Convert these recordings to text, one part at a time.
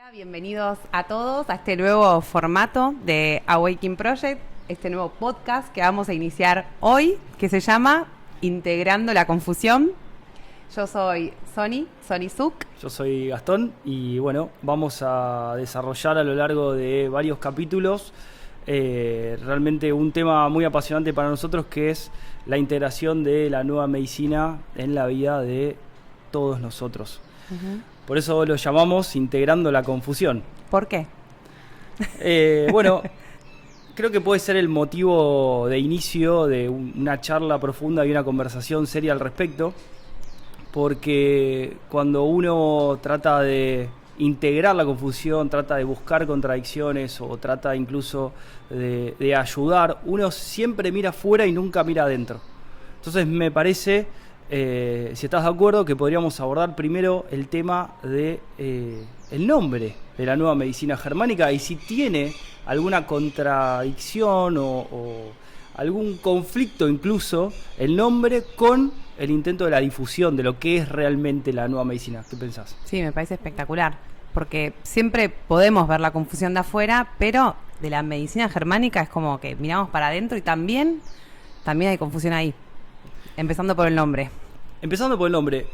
Hola, bienvenidos a todos a este nuevo formato de Awakening Project, este nuevo podcast que vamos a iniciar hoy, que se llama Integrando la Confusión. Yo soy Sony Zuc. Yo soy Gastón y bueno, vamos a desarrollar a lo largo de varios capítulos realmente un tema muy apasionante para nosotros, que es la integración de la nueva medicina en la vida de todos nosotros. Por eso lo llamamos Integrando la Confusión. ¿Por qué? Bueno, creo que puede ser el motivo de inicio de una charla profunda y una conversación seria al respecto, porque cuando uno trata de integrar la confusión, trata de buscar contradicciones o trata incluso de ayudar, uno siempre mira afuera y nunca mira adentro. Entonces me parece, si estás de acuerdo, que podríamos abordar primero el tema de el nombre de la nueva medicina germánica y si tiene alguna contradicción o algún conflicto incluso el nombre con el intento de la difusión de lo que es realmente la nueva medicina. ¿Qué pensás? Sí, me parece espectacular, porque siempre podemos ver la confusión de afuera, pero de la medicina germánica es como que miramos para adentro y también hay confusión ahí, empezando por el nombre. Empezando por el nombre,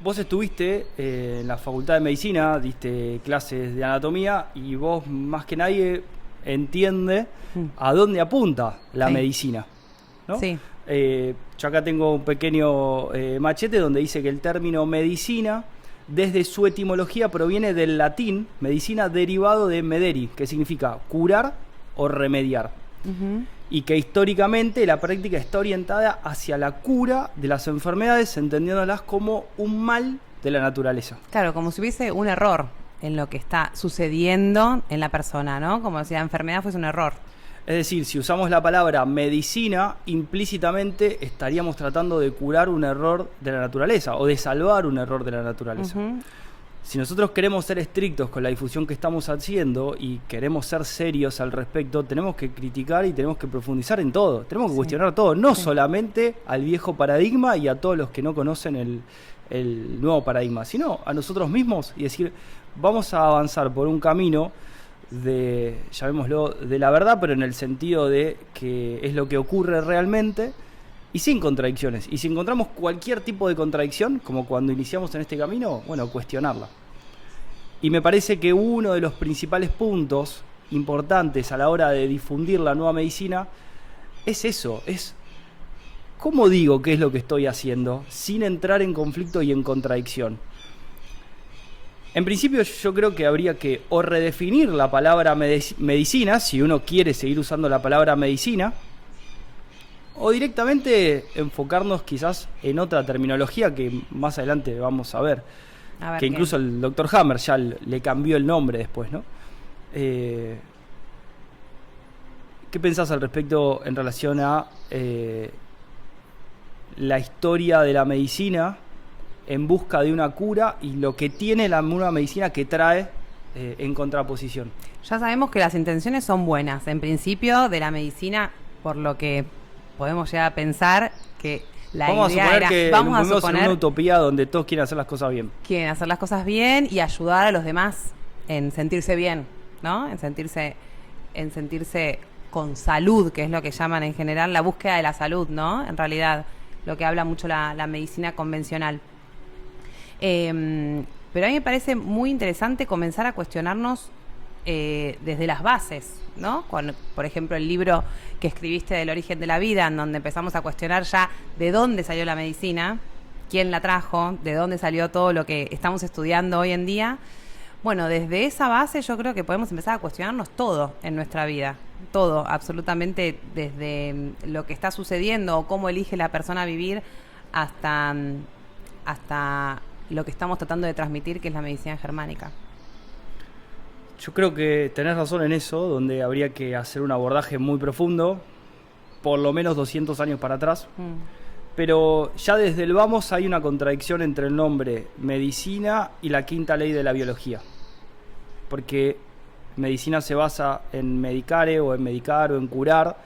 vos estuviste en la Facultad de Medicina, diste clases de anatomía y vos más que nadie entiende a dónde apunta la medicina, ¿no? Sí. Yo acá tengo un pequeño machete donde dice que el término medicina, desde su etimología, proviene del latín medicina, derivado de mederi, que significa curar o remediar. Y que históricamente la práctica está orientada hacia la cura de las enfermedades, entendiéndolas como un mal de la naturaleza. Claro, como si hubiese un error en lo que está sucediendo en la persona, ¿no? Como si la enfermedad fuese un error. Es decir, si usamos la palabra medicina, implícitamente estaríamos tratando de curar un error de la naturaleza o de salvar un error de la naturaleza. Si nosotros queremos ser estrictos con la difusión que estamos haciendo y queremos ser serios al respecto, tenemos que criticar y tenemos que profundizar en todo. Tenemos que cuestionar todo, no solamente al viejo paradigma y a todos los que no conocen el nuevo paradigma, sino a nosotros mismos y decir, vamos a avanzar por un camino de, llamémoslo, de la verdad, pero en el sentido de que es lo que ocurre realmente y sin contradicciones. Y si encontramos cualquier tipo de contradicción, como cuando iniciamos en este camino, bueno, cuestionarla. Y me parece que uno de los principales puntos importantes a la hora de difundir la nueva medicina es eso, es cómo digo qué es lo que estoy haciendo sin entrar en conflicto y en contradicción. En principio yo creo que habría que o redefinir la palabra medicina, si uno quiere seguir usando la palabra medicina, o directamente enfocarnos quizás en otra terminología que más adelante vamos a ver que incluso el Dr. Hammer ya le cambió el nombre después, ¿no? ¿Qué pensás al respecto en relación a la historia de la medicina en busca de una cura y lo que tiene la nueva medicina que trae en contraposición? Ya sabemos que las intenciones son buenas, en principio, de la medicina, por lo que podemos llegar a pensar que vamos idea a suponer era, que vamos a vivimos suponer en una utopía donde todos quieren hacer las cosas bien. Quieren hacer las cosas bien y ayudar a los demás en sentirse bien, ¿no? En sentirse con salud, que es lo que llaman en general la búsqueda de la salud, ¿no? En realidad, lo que habla mucho la medicina convencional. Pero a mí me parece muy interesante comenzar a cuestionarnos desde las bases, ¿no? Por ejemplo, el libro que escribiste del origen de la vida, en donde empezamos a cuestionar ya de dónde salió la medicina, quién la trajo, de dónde salió todo lo que estamos estudiando hoy en día. Bueno, desde esa base yo creo que podemos empezar a cuestionarnos todo en nuestra vida, todo, absolutamente, desde lo que está sucediendo o cómo elige la persona vivir hasta lo que estamos tratando de transmitir, que es la medicina germánica. Yo creo que tenés razón en eso, donde habría que hacer un abordaje muy profundo, por lo menos 200 años para atrás. Pero ya desde el vamos hay una contradicción entre el nombre medicina y la quinta ley de la biología. Porque medicina se basa en medicare o en medicar o en curar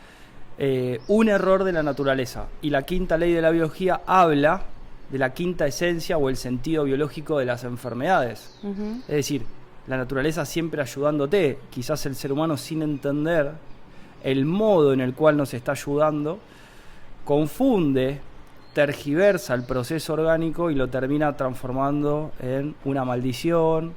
un error de la naturaleza. Y la quinta ley de la biología habla de la quinta esencia o el sentido biológico de las enfermedades. Es decir, la naturaleza siempre ayudándote, quizás el ser humano sin entender el modo en el cual nos está ayudando, confunde, tergiversa el proceso orgánico y lo termina transformando en una maldición,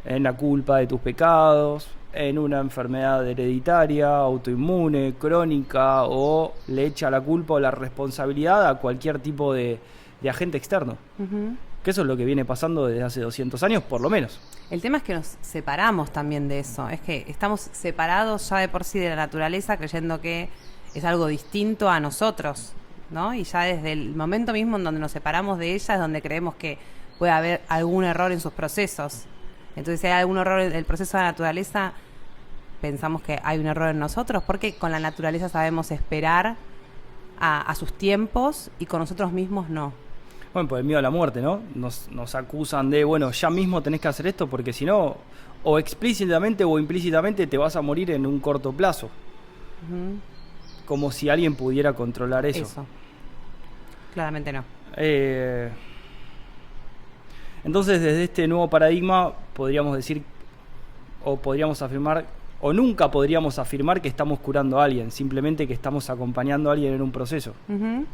en la culpa de tus pecados, en una enfermedad hereditaria, autoinmune, crónica, o le echa la culpa o la responsabilidad a cualquier tipo de agente externo. Uh-huh. Que eso es lo que viene pasando desde hace 200 años, por lo menos. El tema es que nos separamos también de eso. Es que estamos separados ya de por sí de la naturaleza, creyendo que es algo distinto a nosotros, ¿no? Y ya desde el momento mismo en donde nos separamos de ella es donde creemos que puede haber algún error en sus procesos. Entonces, si hay algún error en el proceso de la naturaleza, pensamos que hay un error en nosotros, porque con la naturaleza sabemos esperar a sus tiempos y con nosotros mismos no. Bueno, por el miedo a la muerte, ¿no? Nos acusan de, bueno, ya mismo tenés que hacer esto porque si no, o explícitamente o implícitamente te vas a morir en un corto plazo. Uh-huh. Como si alguien pudiera controlar eso. Eso. Claramente no. Entonces, desde este nuevo paradigma, podríamos decir, o podríamos afirmar, o nunca podríamos afirmar que estamos curando a alguien, simplemente que estamos acompañando a alguien en un proceso. Uh-huh.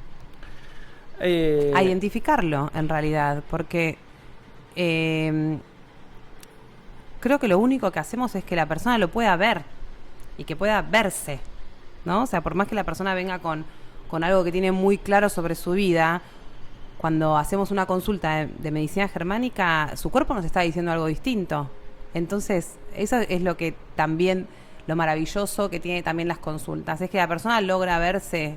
A identificarlo, en realidad, porque creo que lo único que hacemos es que la persona lo pueda ver y que pueda verse, ¿no? O sea, por más que la persona venga con algo que tiene muy claro sobre su vida, cuando hacemos una consulta de medicina germánica, su cuerpo nos está diciendo algo distinto. Entonces, eso es lo que también, lo maravilloso que tiene también las consultas, es que la persona logra verse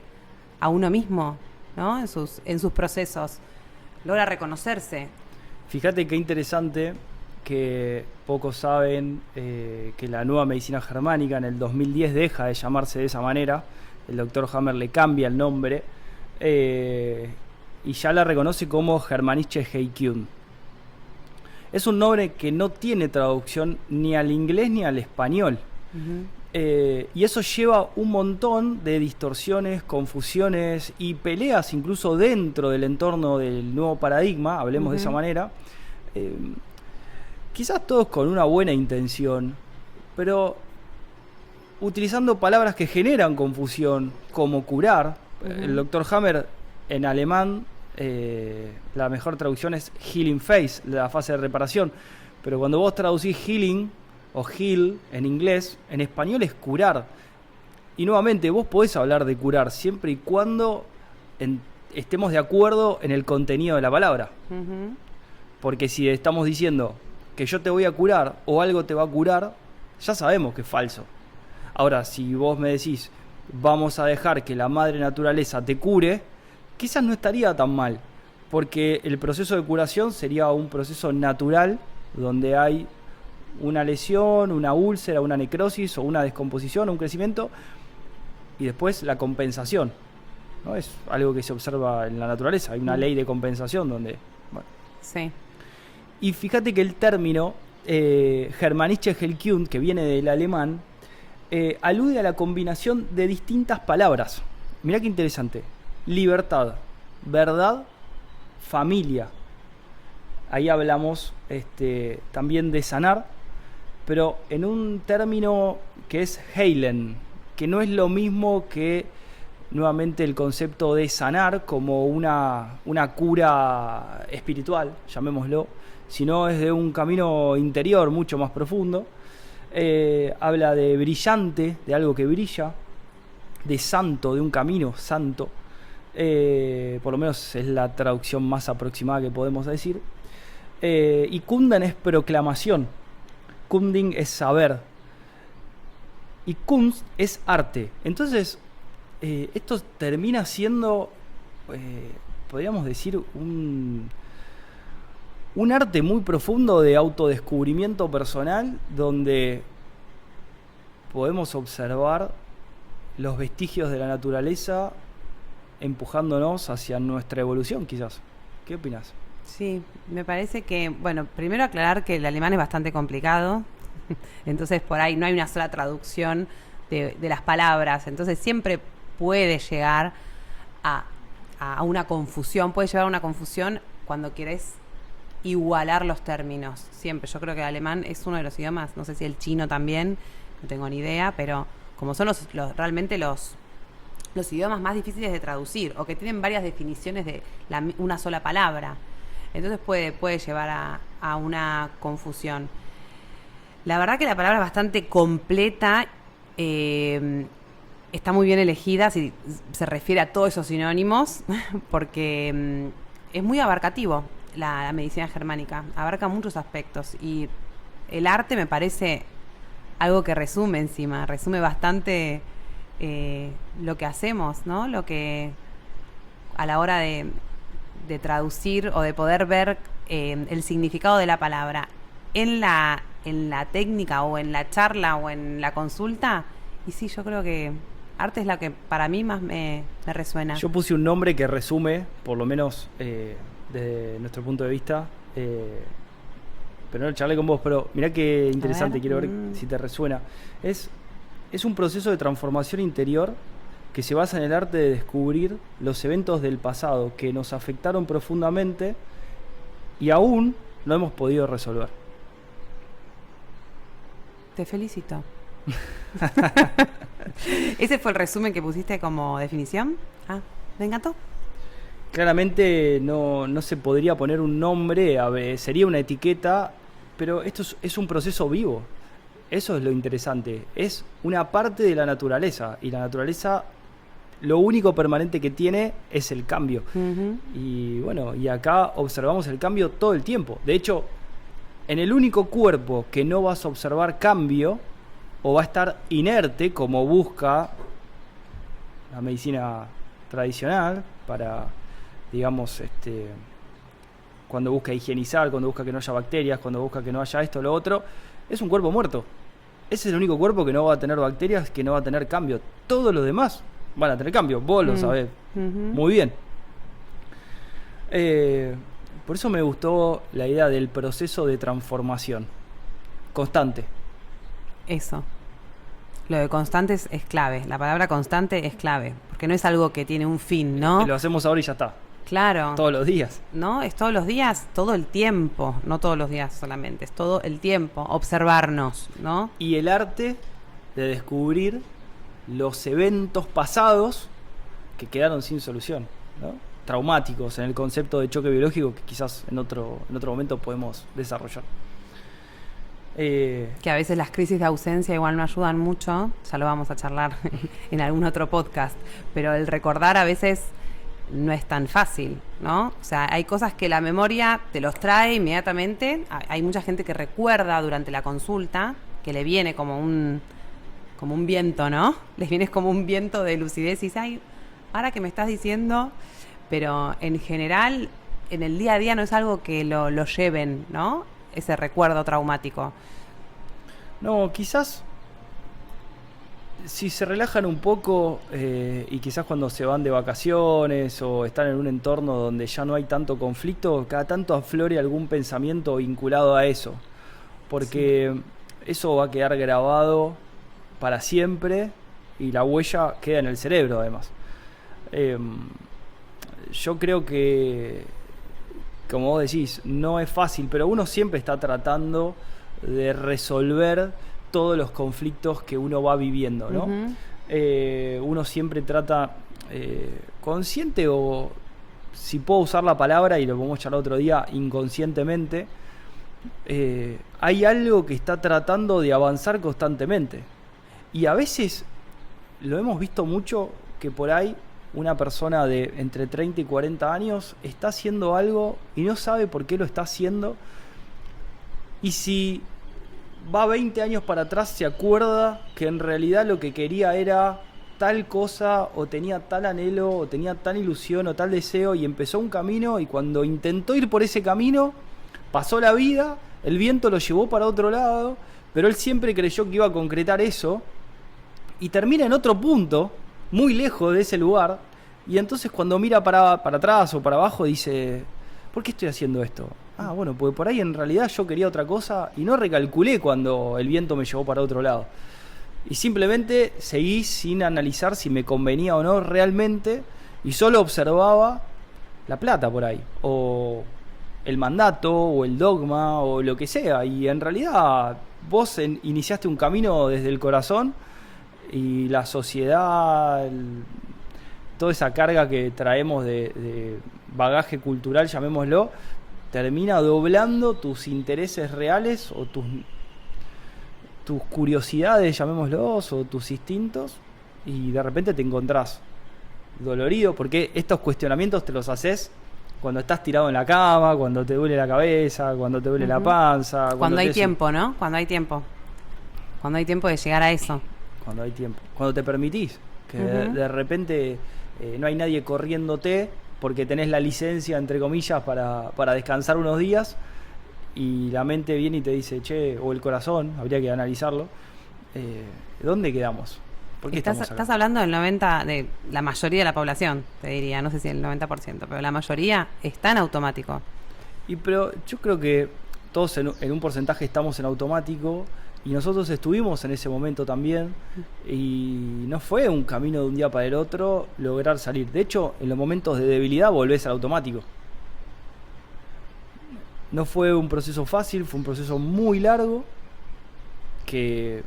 a uno mismo, ¿no? En sus procesos, logra reconocerse. Fíjate qué interesante que pocos saben que la nueva medicina germánica en el 2010 deja de llamarse de esa manera. El doctor Hammer le cambia el nombre y ya la reconoce como Germanische Heilkunde. Es un nombre que no tiene traducción ni al inglés ni al español. Uh-huh. Y eso lleva un montón de distorsiones, confusiones y peleas incluso dentro del entorno del nuevo paradigma, hablemos de esa manera. Quizás todos con una buena intención, pero utilizando palabras que generan confusión, como curar. El doctor Hammer en alemán, la mejor traducción es healing phase, la fase de reparación, pero cuando vos traducís healing o heal en inglés, en español es curar. Y nuevamente, vos podés hablar de curar siempre y cuando estemos de acuerdo en el contenido de la palabra. Uh-huh. Porque si estamos diciendo que yo te voy a curar o algo te va a curar, ya sabemos que es falso. Ahora, si vos me decís, vamos a dejar que la madre naturaleza te cure, quizás no estaría tan mal, porque el proceso de curación sería un proceso natural donde hay una lesión, una úlcera, una necrosis o una descomposición o un crecimiento y después la compensación, ¿no? Es algo que se observa en la naturaleza, hay una ley de compensación donde... Bueno. Sí. Y fíjate que el término Germanische Heilkunde, que viene del alemán, alude a la combinación de distintas palabras. Mirá qué interesante. Libertad, verdad, familia. Ahí hablamos también de sanar, pero en un término que es heilen, que no es lo mismo que nuevamente el concepto de sanar como una cura espiritual, llamémoslo, sino es de un camino interior mucho más profundo. Habla de brillante, de algo que brilla, de santo, de un camino santo. Por lo menos es la traducción más aproximada que podemos decir. Y Kunden es proclamación, Kunding es saber y Kunst es arte. Entonces esto termina siendo podríamos decir un arte muy profundo de autodescubrimiento personal, donde podemos observar los vestigios de la naturaleza empujándonos hacia nuestra evolución, quizás. ¿Qué opinas? Sí, me parece que, bueno, primero aclarar que el alemán es bastante complicado, entonces por ahí no hay una sola traducción de las palabras, entonces siempre puede llegar a una confusión, puede llevar a una confusión cuando querés igualar los términos, siempre. Yo creo que el alemán es uno de los idiomas, no sé si el chino también, no tengo ni idea, pero como son realmente los idiomas más difíciles de traducir, o que tienen varias definiciones de una sola palabra, entonces puede llevar a una confusión. La verdad que la palabra es bastante completa, está muy bien elegida si se refiere a todos esos sinónimos, porque es muy abarcativo la medicina germánica, abarca muchos aspectos, y el arte me parece algo que resume bastante lo que hacemos, ¿no? Lo que a la hora de traducir o de poder ver el significado de la palabra en la técnica o en la charla o en la consulta, y sí, yo creo que arte es la que para mí más me resuena. Yo puse un nombre que resume, por lo menos desde nuestro punto de vista, pero no charlé con vos, pero mirá qué interesante, quiero ver si te resuena. Es un proceso de transformación interior que se basa en el arte de descubrir los eventos del pasado que nos afectaron profundamente y aún no hemos podido resolver. Te felicito. ¿Ese fue el resumen que pusiste como definición? Ah, me encantó. Claramente no se podría poner un nombre, sería una etiqueta, pero esto es un proceso vivo. Eso es lo interesante. Es una parte de la naturaleza, y la naturaleza lo único permanente que tiene es el cambio. Uh-huh. Y bueno, y acá observamos el cambio todo el tiempo. De hecho, en el único cuerpo que no vas a observar cambio o va a estar inerte, como busca la medicina tradicional para, digamos, cuando busca higienizar, cuando busca que no haya bacterias, cuando busca que no haya esto o lo otro, es un cuerpo muerto. Ese es el único cuerpo que no va a tener bacterias, que no va a tener cambio. Todos los demás van a tener cambio, vos lo sabés muy bien. Por eso me gustó la idea del proceso de transformación constante. Eso. Lo de constante es clave. La palabra constante es clave, porque no es algo que tiene un fin, ¿no? Lo hacemos ahora y ya está. Claro. Todos los días. No, es todos los días, todo el tiempo. No todos los días solamente, es todo el tiempo. Observarnos, ¿no? Y el arte de descubrir los eventos pasados que quedaron sin solución, ¿no? Traumáticos, en el concepto de choque biológico que quizás en otro momento podemos desarrollar. Que a veces las crisis de ausencia igual no ayudan mucho, ya lo vamos a charlar en algún otro podcast, pero el recordar a veces no es tan fácil, ¿no? O sea, hay cosas que la memoria te los trae inmediatamente. Hay mucha gente que recuerda durante la consulta, que le viene como un viento, ¿no? Les viene como un viento de lucidez y dices, ay, ahora que me estás diciendo, pero en general, en el día a día no es algo que lo lleven, ¿no? Ese recuerdo traumático. No, quizás si se relajan un poco y quizás cuando se van de vacaciones o están en un entorno donde ya no hay tanto conflicto, cada tanto aflore algún pensamiento vinculado a eso, porque eso va a quedar grabado para siempre y la huella queda en el cerebro además. Yo creo que, como vos decís, no es fácil, pero uno siempre está tratando de resolver todos los conflictos que uno va viviendo, ¿no? Uh-huh. Uno siempre trata, consciente o, si puedo usar la palabra, y lo podemos charlar otro día, inconscientemente, hay algo que está tratando de avanzar constantemente. Y a veces lo hemos visto mucho, que por ahí una persona de entre 30 y 40 años está haciendo algo y no sabe por qué lo está haciendo. Y si va 20 años para atrás, se acuerda que en realidad lo que quería era tal cosa, o tenía tal anhelo, o tenía tal ilusión, o tal deseo, y empezó un camino, y cuando intentó ir por ese camino, pasó la vida, el viento lo llevó para otro lado, pero él siempre creyó que iba a concretar eso, y termina en otro punto, muy lejos de ese lugar, y entonces cuando mira para atrás o para abajo dice, ¿por qué estoy haciendo esto? Ah, bueno, porque por ahí en realidad yo quería otra cosa y no recalculé cuando el viento me llevó para otro lado. Y simplemente seguí sin analizar si me convenía o no realmente, y solo observaba la plata por ahí, o el mandato o el dogma o lo que sea. Y en realidad vos iniciaste un camino desde el corazón y la sociedad, toda esa carga que traemos de bagaje cultural, llamémoslo, termina doblando tus intereses reales o tus curiosidades, llamémoslos, o tus instintos, y de repente te encontrás dolorido, porque estos cuestionamientos te los haces cuando estás tirado en la cama, cuando te duele la cabeza, cuando te duele la panza. Cuando hay tiempo, ¿no? Cuando hay tiempo. Cuando hay tiempo de llegar a eso. Cuando hay tiempo. Cuando te permitís. Que de repente no hay nadie corriéndote porque tenés la licencia, entre comillas, para descansar unos días, y la mente viene y te dice, che, o el corazón, habría que analizarlo, ¿dónde quedamos? ¿Por qué estás hablando del 90%, de la mayoría de la población, te diría, no sé si el 90%, pero la mayoría está en automático. Pero yo creo que todos en un porcentaje estamos en automático, y nosotros estuvimos en ese momento también, y no fue un camino de un día para el otro lograr salir. De hecho, en los momentos de debilidad volvés al automático. No fue un proceso fácil, fue un proceso muy largo, que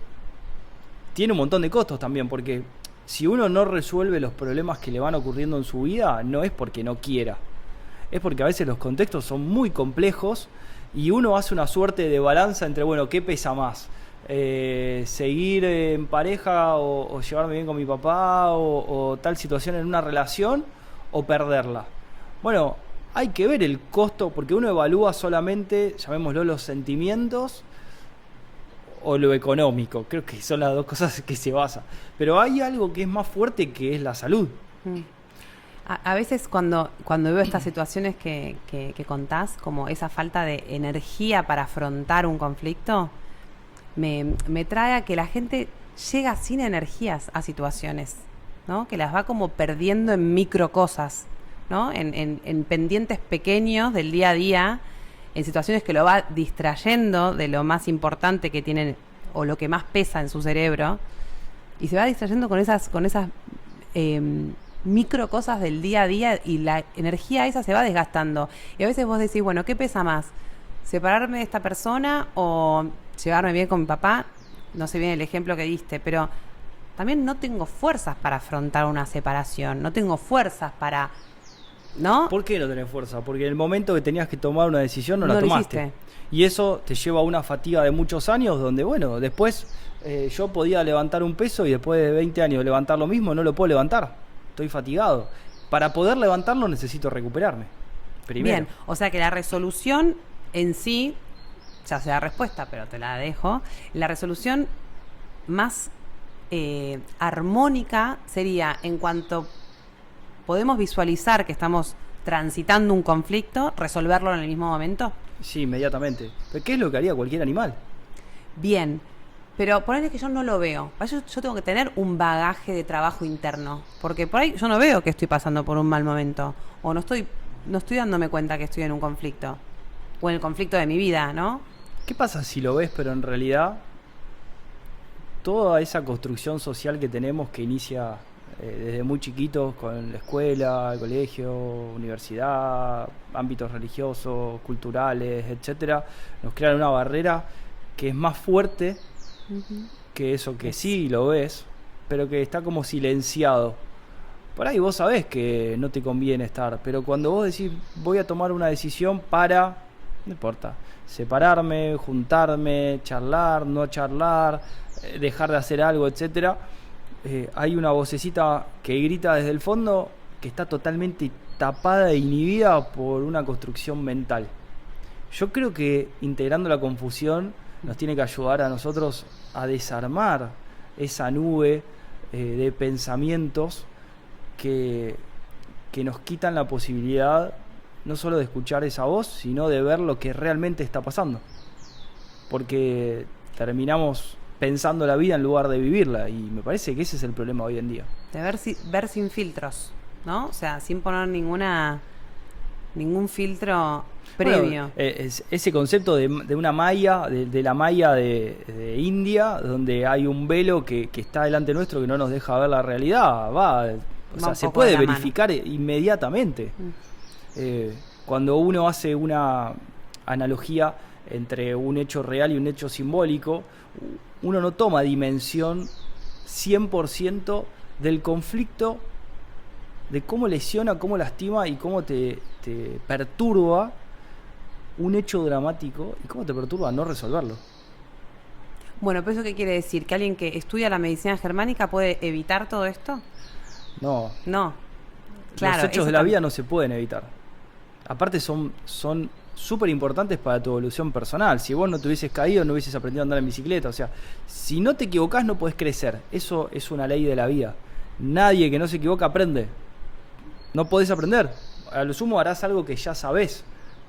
tiene un montón de costos también, porque si uno no resuelve los problemas que le van ocurriendo en su vida, no es porque no quiera, es porque a veces los contextos son muy complejos y uno hace una suerte de balanza entre, bueno, ¿qué pesa más? Seguir en pareja o llevarme bien con mi papá o tal situación en una relación, o perderla. Bueno, hay que ver el costo, porque uno evalúa solamente, llamémoslo, los sentimientos o lo económico. Creo que son las dos cosas que se basan. Pero hay algo que es más fuerte, que es la salud. A veces cuando veo estas situaciones que contás, como esa falta de energía para afrontar un conflicto, me trae a que la gente llega sin energías a situaciones, ¿no? Que las va como perdiendo en micro cosas, ¿no? En pendientes pequeños del día a día, en situaciones que lo va distrayendo de lo más importante que tienen o lo que más pesa en su cerebro, y se va distrayendo con esas micro cosas del día a día, y la energía esa se va desgastando. Y a veces vos decís, bueno, ¿qué pesa más? ¿Separarme de esta persona o llevarme bien con mi papá? No sé bien el ejemplo que diste, pero también no tengo fuerzas para afrontar una separación, no tengo fuerzas para... ¿No? ¿Por qué no tenés fuerza? Porque en el momento que tenías que tomar una decisión no la tomaste. Y eso te lleva a una fatiga de muchos años donde, bueno, después yo podía levantar un peso y después de 20 años levantar lo mismo, no lo puedo levantar. Estoy fatigado. Para poder levantarlo necesito recuperarme. Primero. Bien, o sea que la resolución en sí, ya sé la respuesta, pero te la dejo. La resolución más armónica sería, en cuanto podemos visualizar que estamos transitando un conflicto, resolverlo en el mismo momento. Sí, inmediatamente. ¿Pero qué es lo que haría cualquier animal? Bien, pero ponele que yo no lo veo. Para eso yo tengo que tener un bagaje de trabajo interno, porque por ahí yo no veo que estoy pasando por un mal momento, o no estoy dándome cuenta que estoy en un conflicto, o en el conflicto de mi vida, ¿no? ¿Qué pasa si lo ves, pero en realidad toda esa construcción social que tenemos, que inicia desde muy chiquitos con la escuela, el colegio, universidad, ámbitos religiosos, culturales, etcétera, nos crean una barrera que es más fuerte que eso que sí lo ves, pero que está como silenciado. Por ahí vos sabés que no te conviene estar, pero cuando vos decís voy a tomar una decisión para, no importa, separarme, juntarme, charlar, no charlar, dejar de hacer algo, etcétera, hay una vocecita que grita desde el fondo que está totalmente tapada e inhibida por una construcción mental. Yo creo que integrando la confusión nos tiene que ayudar a nosotros a desarmar esa nube de pensamientos que nos quitan la posibilidad no solo de escuchar esa voz, sino de ver lo que realmente está pasando. Porque terminamos pensando la vida en lugar de vivirla, y me parece que ese es el problema hoy en día. De ver sin filtros, ¿no? O sea, sin poner ningún filtro previo. Bueno, ese concepto de una malla, de la malla de India, donde hay un velo que está delante nuestro que no nos deja ver la realidad, se puede verificar inmediatamente. cuando uno hace una analogía entre un hecho real y un hecho simbólico, uno no toma dimensión 100% del conflicto, de cómo lesiona, cómo lastima y cómo te perturba un hecho dramático y cómo te perturba no resolverlo. Bueno, ¿pero eso qué quiere decir? ¿Que alguien que estudia la medicina germánica puede evitar todo esto? No. No. Claro, los hechos de la vida no se pueden evitar. Aparte son súper importantes para tu evolución personal. Si vos no te hubieses caído, no hubieses aprendido a andar en bicicleta. O sea, si no te equivocás, no podés crecer. Eso es una ley de la vida. Nadie que no se equivoca aprende. No podés aprender. A lo sumo harás algo que ya sabés,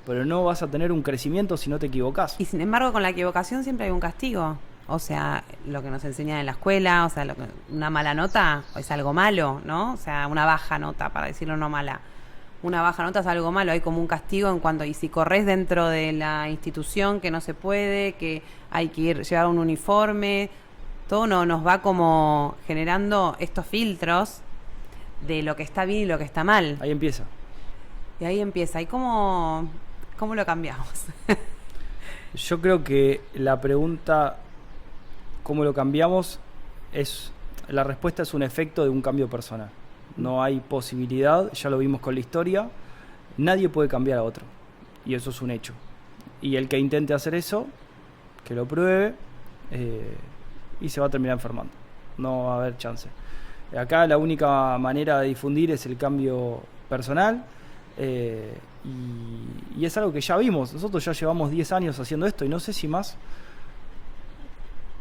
pero no vas a tener un crecimiento si no te equivocás. Y sin embargo, con la equivocación siempre hay un castigo. O sea, lo que nos enseñan en la escuela, o sea, una mala nota es algo malo, ¿no? O sea, una baja nota, para decirlo no mala. Una baja nota es algo malo, hay como un castigo en cuanto, y si corres dentro de la institución que no se puede, que hay que llevar un uniforme, todo nos va como generando estos filtros de lo que está bien y lo que está mal. Ahí empieza. Y ahí empieza. ¿Y cómo lo cambiamos? Yo creo que la pregunta, ¿cómo lo cambiamos? La respuesta es un efecto de un cambio personal. No hay posibilidad, ya lo vimos con la historia, nadie puede cambiar a otro. Y eso es un hecho. Y el que intente hacer eso, que lo pruebe, y se va a terminar enfermando. No va a haber chance. Acá la única manera de difundir es el cambio personal, y es algo que ya vimos. Nosotros ya llevamos 10 años haciendo esto y no sé si más.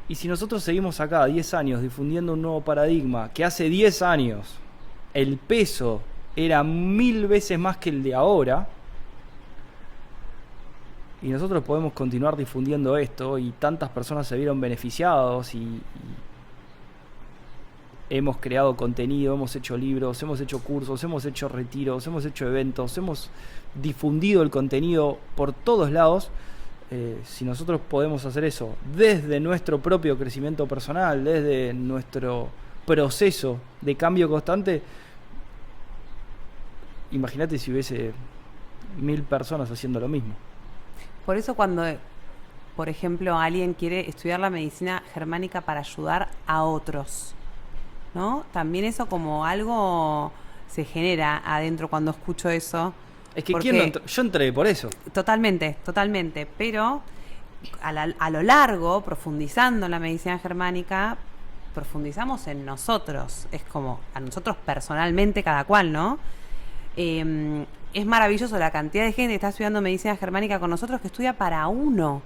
Y si nosotros seguimos acá 10 años difundiendo un nuevo paradigma, que hace 10 años el peso era 1000 veces más que el de ahora, y nosotros podemos continuar difundiendo esto y tantas personas se vieron beneficiados y hemos creado contenido, hemos hecho libros, hemos hecho cursos, hemos hecho retiros, hemos hecho eventos, hemos difundido el contenido por todos lados. Si nosotros podemos hacer eso desde nuestro propio crecimiento personal, desde nuestro proceso de cambio constante, imagínate si hubiese 1000 personas haciendo lo mismo. Por eso cuando, por ejemplo, alguien quiere estudiar la medicina germánica para ayudar a otros, ¿no? También eso como algo se genera adentro cuando escucho eso. Es que ¿quién no entró? Yo entré por eso. Totalmente, pero a lo largo, profundizando en la medicina germánica, profundizamos en nosotros. Es como a nosotros personalmente, cada cual, ¿no? Es maravilloso la cantidad de gente que está estudiando medicina germánica con nosotros, que estudia para uno,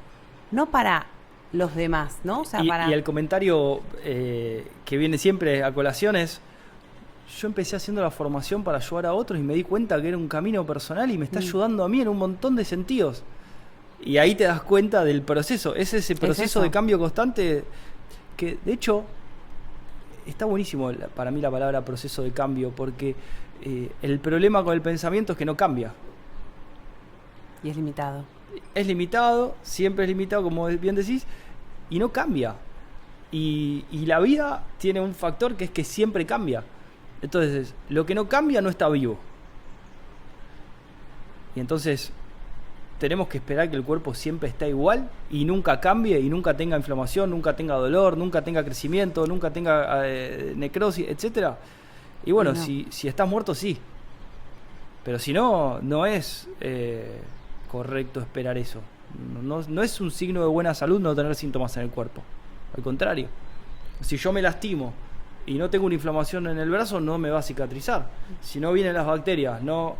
no para los demás, ¿no? O sea, y el comentario que viene siempre a colación es: yo empecé haciendo la formación para ayudar a otros y me di cuenta que era un camino personal y me está ayudando a mí en un montón de sentidos. Y ahí te das cuenta del proceso. Es ese proceso de cambio constante que, de hecho, está buenísimo para mí la palabra proceso de cambio, porque el problema con el pensamiento es que no cambia. Y es limitado. Es limitado, siempre es limitado, como bien decís, y no cambia. Y la vida tiene un factor que es que siempre cambia. Entonces, lo que no cambia no está vivo. Y entonces tenemos que esperar que el cuerpo siempre esté igual y nunca cambie y nunca tenga inflamación, nunca tenga dolor, nunca tenga crecimiento, nunca tenga necrosis, etcétera. Y bueno, no. si estás muerto, sí. Pero si no, no es correcto esperar eso. No es un signo de buena salud no tener síntomas en el cuerpo. Al contrario, si yo me lastimo y no tengo una inflamación en el brazo, no me va a cicatrizar. Si no vienen las bacterias, no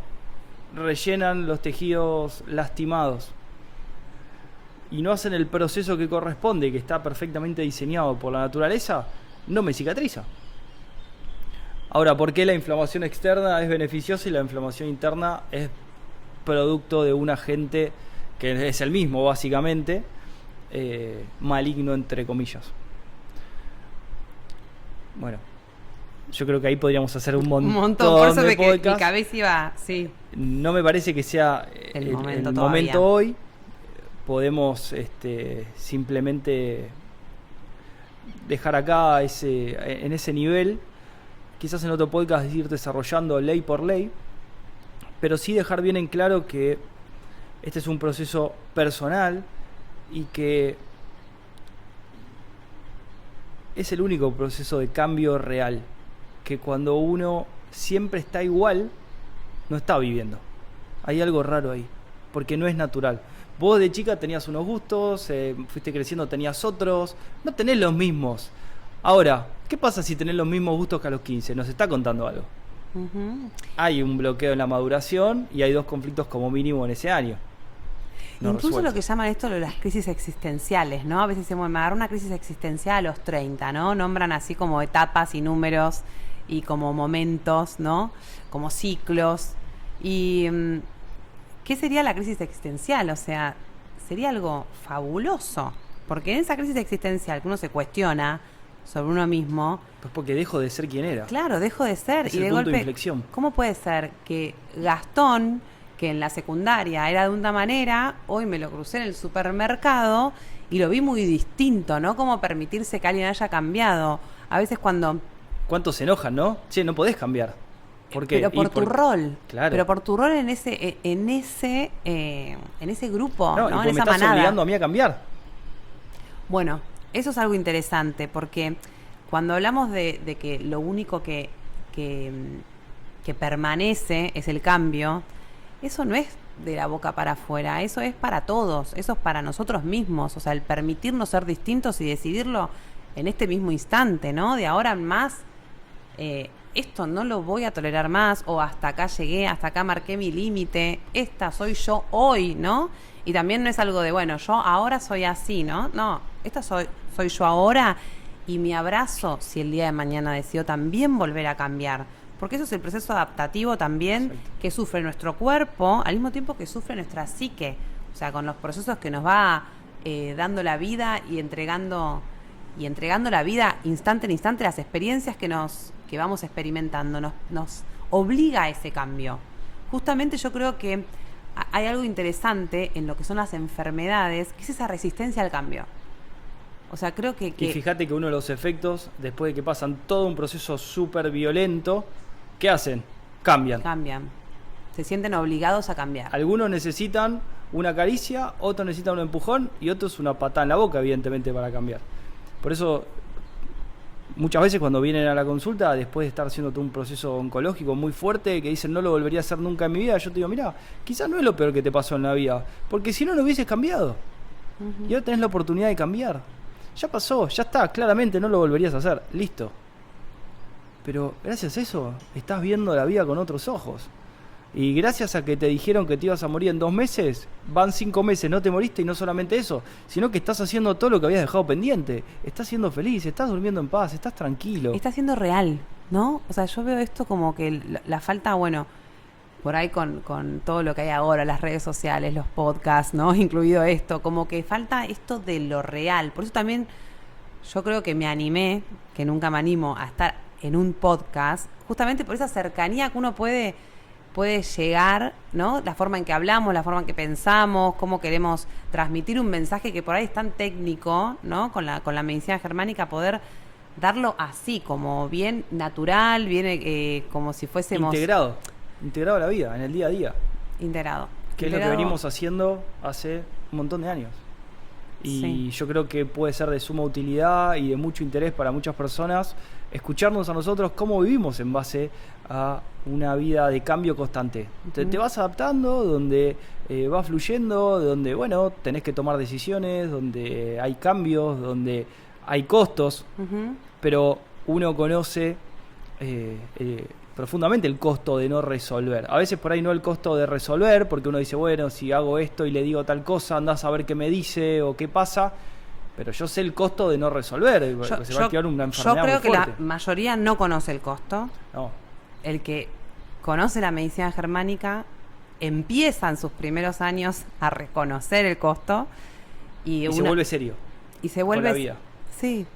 rellenan los tejidos lastimados y no hacen el proceso que corresponde, que está perfectamente diseñado por la naturaleza, no me cicatriza. Ahora, ¿por qué la inflamación externa es beneficiosa y la inflamación interna es producto de un agente que es el mismo, básicamente, maligno, entre comillas? Bueno, yo creo que ahí podríamos hacer un montón por eso de podcasts. Que mi cabeza iba, sí. No me parece que sea el momento hoy. Podemos simplemente dejar acá en ese nivel. Quizás en otro podcast ir desarrollando ley por ley. pero sí dejar bien en claro que este es un proceso personal y que es el único proceso de cambio real, que cuando uno siempre está igual, no está viviendo. Hay algo raro ahí, porque no es natural. Vos de chica tenías unos gustos, fuiste creciendo, tenías otros, no tenés los mismos. Ahora, ¿qué pasa si tenés los mismos gustos que a los 15? Nos está contando algo. Uh-huh. Hay un bloqueo en la maduración y hay 2 conflictos como mínimo en ese año. No Incluso resueltos. lo que llaman esto de las crisis existenciales, ¿no? A veces se me agarra una crisis existencial a los 30, ¿no? Nombran así como etapas y números y como momentos, ¿no? Como ciclos. Y ¿qué sería la crisis existencial? O sea, sería algo fabuloso. Porque en esa crisis existencial que uno se cuestiona sobre uno mismo... Pues porque dejo de ser quien era. Claro, dejo de ser. Es y el de punto golpe, de inflexión. ¿cómo puede ser que Gastón, que en la secundaria era de una manera, hoy me lo crucé en el supermercado y lo vi muy distinto, ¿no? Cómo permitirse que alguien haya cambiado. A veces cuando... ¿Cuántos se enojan, no? Che, no podés cambiar. ¿Por qué? Pero por tu rol. Claro. Pero por tu rol en ese grupo, ¿no? Y En pues me esa estás manada. obligando a mí a cambiar. Bueno, eso es algo interesante, porque cuando hablamos de que lo único que permanece es el cambio, eso no es de la boca para afuera, eso es para todos, eso es para nosotros mismos, o sea, el permitirnos ser distintos y decidirlo en este mismo instante, ¿no? De ahora en más, esto no lo voy a tolerar más, o hasta acá llegué, hasta acá marqué mi límite, esta soy yo hoy, ¿no? Y también no es algo de, bueno, yo ahora soy así, ¿no? No, esta soy yo ahora, y mi abrazo, si el día de mañana decido también volver a cambiar. Porque eso es el proceso adaptativo también. Exacto. Que sufre nuestro cuerpo, al mismo tiempo que sufre nuestra psique. O sea, con los procesos que nos va dando la vida y entregando la vida instante en instante, las experiencias que vamos experimentando, nos obliga a ese cambio. Justamente yo creo que hay algo interesante en lo que son las enfermedades, que es esa resistencia al cambio. O sea, creo que... Y fíjate que uno de los efectos, después de que pasan todo un proceso súper violento, ¿qué hacen? Cambian. Se sienten obligados a cambiar. Algunos necesitan una caricia, otros necesitan un empujón y otros una patada en la boca, evidentemente, para cambiar. Por eso, muchas veces cuando vienen a la consulta, después de estar haciendo todo un proceso oncológico muy fuerte, que dicen no lo volvería a hacer nunca en mi vida, yo te digo, mira, quizás no es lo peor que te pasó en la vida, porque si no, no hubieses cambiado. Uh-huh. Y ahora tenés la oportunidad de cambiar. Ya pasó, ya está, claramente no lo volverías a hacer, listo. Pero gracias a eso estás viendo la vida con otros ojos. Y gracias a que te dijeron que te ibas a morir en 2 meses, van 5 meses, no te moriste, y no solamente eso, sino que estás haciendo todo lo que habías dejado pendiente. Estás siendo feliz, estás durmiendo en paz, estás tranquilo. Estás siendo real, ¿no? O sea, yo veo esto como que la falta, bueno, por ahí con todo lo que hay ahora, las redes sociales, los podcasts, ¿no? Incluido esto, como que falta esto de lo real. Por eso también yo creo que me animé, que nunca me animo a estar en un podcast, justamente por esa cercanía que uno puede llegar, ¿no? La forma en que hablamos, la forma en que pensamos, cómo queremos transmitir un mensaje que por ahí es tan técnico, ¿no? Con la medicina germánica, poder darlo así, como bien natural, bien como si fuésemos... Integrado a la vida, en el día a día. Integrado. Que es lo que venimos haciendo hace un montón de años. Y sí, yo creo que puede ser de suma utilidad y de mucho interés para muchas personas escucharnos a nosotros cómo vivimos en base a una vida de cambio constante. Uh-huh. Te vas adaptando, donde va fluyendo, donde, bueno, tenés que tomar decisiones, donde hay cambios, donde hay costos, uh-huh, pero uno conoce profundamente el costo de no resolver. A veces por ahí no el costo de resolver, porque uno dice, bueno, si hago esto y le digo tal cosa, andás a ver qué me dice o qué pasa, pero yo sé el costo de no resolver, porque se va a activar una enfermedad muy fuerte. Yo creo que la mayoría no conoce el costo. No. El que conoce la medicina germánica empieza en sus primeros años a reconocer el costo y se vuelve serio. Y se vuelve... Con la vida. Sí.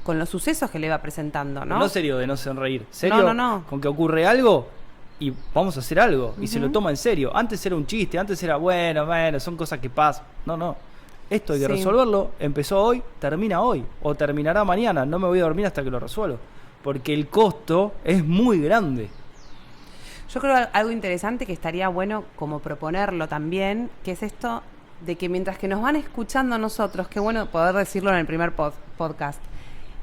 Con los sucesos que le va presentando, ¿no? No serio de no sonreír, serio no. Con que ocurre algo y vamos a hacer algo, uh-huh, y se lo toma en serio. Antes era un chiste, antes era bueno, son cosas que pasan. No. Esto hay que resolverlo, empezó hoy, termina hoy, o terminará mañana, no me voy a dormir hasta que lo resuelvo, porque el costo es muy grande. Yo creo algo interesante que estaría bueno como proponerlo también, que es esto de que mientras que nos van escuchando a nosotros, qué bueno poder decirlo en el primer podcast,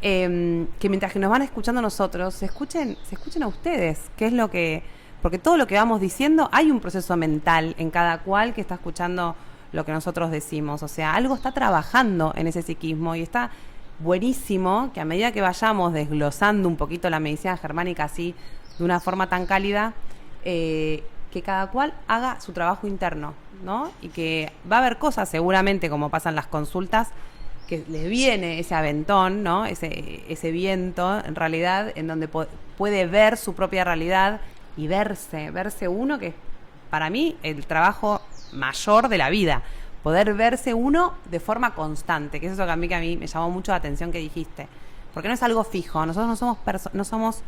que mientras que nos van escuchando a nosotros, se escuchen a ustedes, qué es lo que... Porque todo lo que vamos diciendo, hay un proceso mental en cada cual que está escuchando lo que nosotros decimos. O sea, algo está trabajando en ese psiquismo y está buenísimo que a medida que vayamos desglosando un poquito la medicina germánica así, de una forma tan cálida, que cada cual haga su trabajo interno, ¿no? Y que va a haber cosas seguramente, como pasan las consultas, que les viene ese aventón, ¿no? Ese viento, en realidad, en donde puede ver su propia realidad y verse uno, que para mí el trabajo mayor de la vida, poder verse uno de forma constante, que es eso que a mí me llamó mucho la atención que dijiste, porque no es algo fijo, nosotros no somos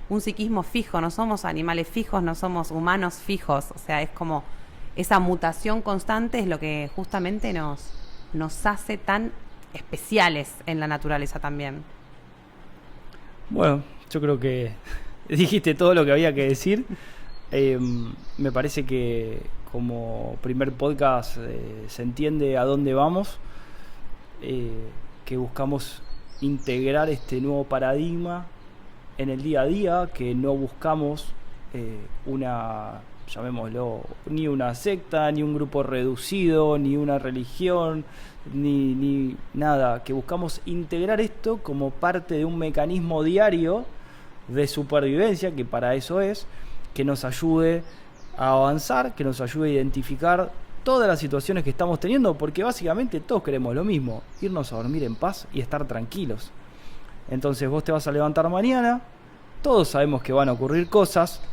un psiquismo fijo, no somos animales fijos, no somos humanos fijos, o sea, es como esa mutación constante es lo que justamente nos hace tan especiales en la naturaleza también. Bueno, yo creo que dijiste todo lo que había que decir. Me parece que como primer podcast se entiende a dónde vamos, que buscamos integrar este nuevo paradigma en el día a día, que no buscamos llamémoslo, ni una secta, ni un grupo reducido, ni una religión, ni nada, que buscamos integrar esto como parte de un mecanismo diario de supervivencia, que para eso es, que nos ayude a avanzar, que nos ayude a identificar todas las situaciones que estamos teniendo, porque básicamente todos queremos lo mismo, irnos a dormir en paz y estar tranquilos. Entonces vos te vas a levantar mañana, todos sabemos que van a ocurrir cosas,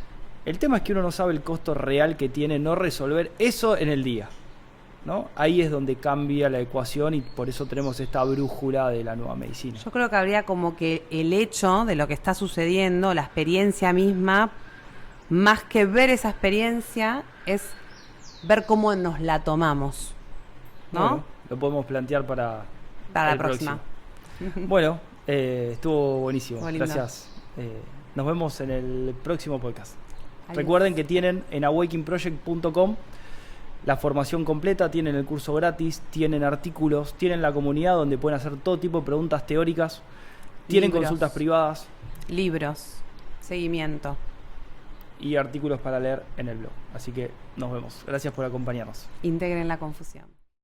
el tema es que uno no sabe el costo real que tiene no resolver eso en el día, ¿no? Ahí es donde cambia la ecuación y por eso tenemos esta brújula de la nueva medicina. Yo creo que habría como que el hecho de lo que está sucediendo, la experiencia misma, más que ver esa experiencia, es ver cómo nos la tomamos, ¿no? Bueno, lo podemos plantear para la próxima. Bueno, estuvo buenísimo. Muy lindo. Gracias. Nos vemos en el próximo podcast. Adiós. Recuerden que tienen en awakeningproject.com la formación completa, tienen el curso gratis, tienen artículos, tienen la comunidad donde pueden hacer todo tipo de preguntas teóricas, tienen Libros. consultas privadas, Libros, seguimiento. y artículos para leer en el blog. Así que nos vemos. Gracias por acompañarnos. Integren la confusión.